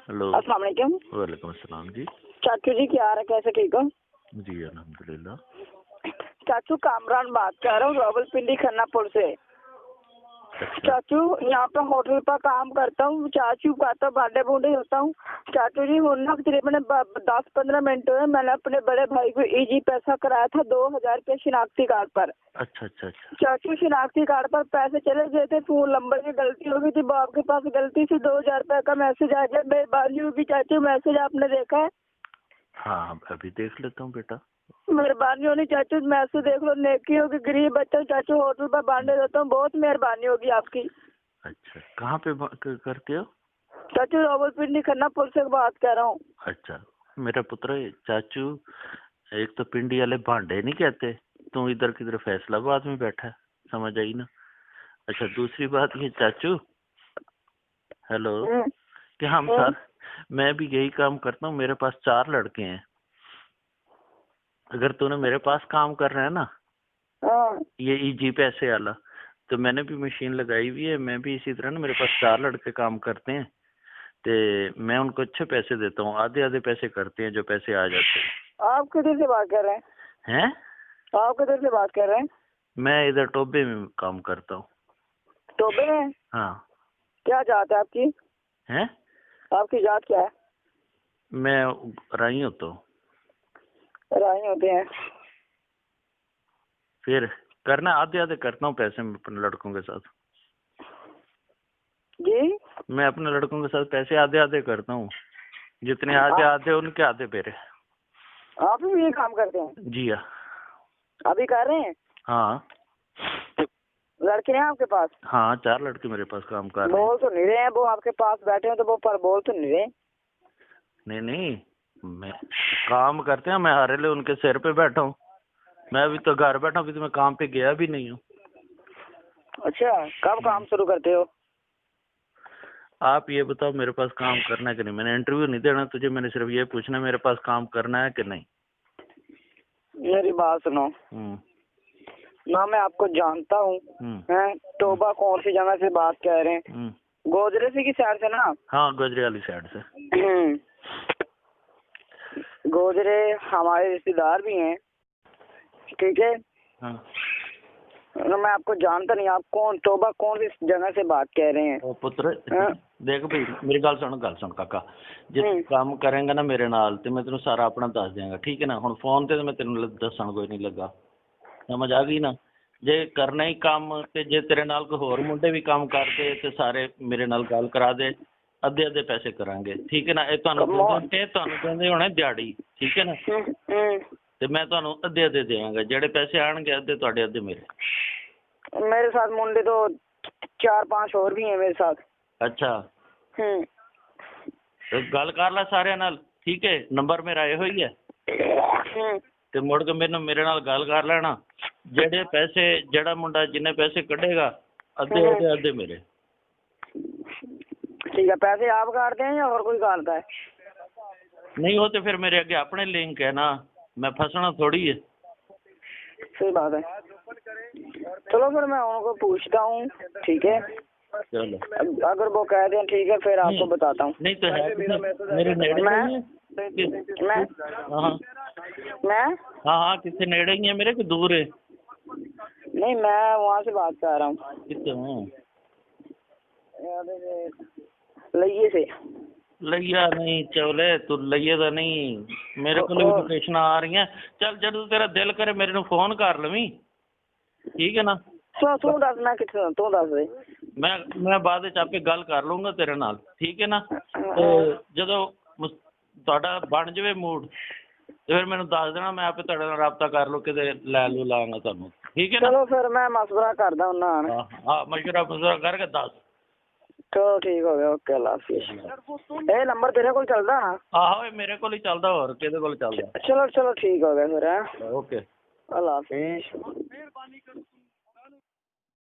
Hello. अस्सलाम वालेकुम। वालेकुम अस्सलाम जी। चाचू जी क्या हाल है, कैसे, ठीक हो? जी अल्हम्दुलिल्लाह। चाचू कामरान बात कर रहा हूँ रावलपिंडी खन्नापुर से। अच्छा चाचू यहाँ पे होटल पर काम करता हूँ। चाचू कहता भांडे भूडे होता हूँ। चाचू जी ना तकरीबन 10-15 मिनट हुए, मैंने अपने बड़े भाई को इजी पैसा कराया था 2000 रुपये शिनाख्ती कार्ड पर। अच्छा अच्छा अच्छा। चाचू शिनाख्ती कार्ड पर पैसे चले गए थे, फोन नंबर की गलती हो गई थी, बाप के पास गलती से 2000 रुपये का मैसेज आ गया। मेहरबानी होगी चाचू, मैसेज आपने देखा है? हाँ अभी देख लेता हूँ बेटा। मेहरबानी होनी चाचू, मैसेज देख लो, नेकी होगी, गरीब बच्चा चाचू होटल पर बांधे देता हूँ, बहुत मेहरबानी होगी आपकी। अच्छा कहाँ पे करते हो? चाचू रावलपिंडी खन्नापुर से बात कर रहा हूँ। अच्छा मेरा पुत्र चाचू, एक तो पिंडी वाले भांडे नहीं कहते, तू इधर किधर फैसलाबाद में बैठा है, समझ आई ना। अच्छा दूसरी बात ये चाचू, हेलो, कि हम सर मैं भी यही काम करता हूँ, मेरे पास 4 लड़के हैं। अगर तूने मेरे पास काम कर रहा है ना, ये इजी पैसे वाला, तो मैंने भी मशीन लगाई हुई है, मैं भी इसी तरह ना, मेरे पास 4 लड़के काम करते हैं, तो मैं उनको अच्छे पैसे देता हूँ, आधे आधे पैसे करते हैं जो पैसे आ जाते हैं। आप किधर से बात कर रहे हैं? आप किधर से बात कर रहे हैं? मैं इधर टोबे में काम करता हूँ। टोबे में? हाँ। क्या जात है आपकी? हैं? आपकी जात क्या है? मैं राई होता हूँ। राही होते हैं? फिर करना आधे आधे करता हूँ पैसे में अपने लड़कों के साथ। जी मैं अपने लड़कों के साथ पैसे आधे आधे करता हूँ, जितने आधे आधे उनके आधे मेरे। आप भी ये काम करते हैं? जी हाँ। अभी कर रहे हैं? हाँ। लड़के हैं आपके पास? हाँ 4 लड़के मेरे पास काम कर रहे हैं। बोल तो नहीं रहे हैं, वो आपके पास बैठे हैं तो वो पर बोल तो नहीं रहे। नहीं नहीं, मैं काम करते हैं, मैं हरे ले उनके सिर पे बैठा हूँ। मैं अभी तो घर बैठा हूँ, मैं काम पे गया भी नहीं हूँ। अच्छा, कब काम शुरू करते हो? आप ये बताओ मेरे पास काम करना है कि नहीं? मैंने इंटरव्यू नहीं देना तुझे, मैंने सिर्फ ये पूछना मेरे पास काम करना है कि नहीं। मेरी बात सुनो ना, मैं आपको जानता हूँ। टोबा कौन सी जगह से बात कर रहे हैं? गोजरे से की साइड से ना? हाँ गोजरे वाली साइड से। गोजरे हमारे रिश्तेदार भी हैं, ठीक है। हाँ। मैं आपको जानता नहीं, आप कौन, टोबा कौन सी जगह से बात कर रहे हैं? पुत्र देख भाई, मेरी गल सुन काका, जिस काम करेंगे ना मेरे नाल ते मैं तेन सारा अपना दस देंगा, ठीक है ना। हुण फोन ते मैं तेन दसन कोई नहीं लगा, समझ आ गई ना। जे करना ही काम, ते जे तेरे नाल कोई होर मुंडे भी काम करदे ते सारे मेरे नाल गल करा दे, अद्धे अद्धे पैसे करांगे, ठीक है ना। ये तुहानू देंदे होने दिहाड़ी, ठीक है ना, ते मैं तुहानू अद्धे अद्धे देवांगा, जेड़े पैसे आणगे अद्धे तुहाडे अद्धे मेरे। मेरे साथ मुंडे तो 4-5 और भी हैं मेरे साथ। अच्छा। तो गल कर ला सारे नाल, ठीक है, नंबर मेरा ये ही है। ते मुड़ के मेरे नाल गल कर लेना, जेड़े पैसे जेड़ा मुंडा जिन्ने पैसे कढ़ेगा अद्धे अद्धे अद्धे मेरे। ठीक है, पैसे आप काटते हैं या और कोई काटता है? नहीं हो तो फिर मेरे आगे अपने लिंक है ना, मैं फंसना थोड़ी है। सही बात है। चलो फिर मैं उनको पूछता हूँ, ठीक है। चलो अगर वो कह दें ठीक है, फिर आपको बताता हूँ। नहीं तो है मेरे नेड़े मैं हाँ कितने नेड़े ही है मेरे, कि दूर है? नहीं, मैं वहाँ से बात कर रहा हूँ। कितने? लइये से। लइया नहीं चौले, तू लइये तो नहीं, मेरे को नोटिफिकेशन आ रही है। चल जब तेरा दिल करे मेरे को फोन कर लवी, ठीक है ना। तू दस, मैं कितने, तू दस दे। मैं बाद विच आपे गल कर लूंगा तेरे नाल, ठीक है ना। तो जदों तुहाडा बन जावे मूड तो फिर मैनू दस देना, मैं आपे तुहाडे नाल राबता कर लो, किते लै लू लांगा तुहानू, ठीक है ना। चलो फिर मैं मशवरा करदा हुन्ना। हाँ मशवरा करके दस। चलो ठीक हो गया, ओके, अल्लाह हाफिज़। ये नंबर तेरे कोल चलदा ना? आहो मेरे कोल ही चलदा, होर किहदे कोल चलदा। चलो ठीक हो गया फिर। ओके, अल्लाह हाफिज़।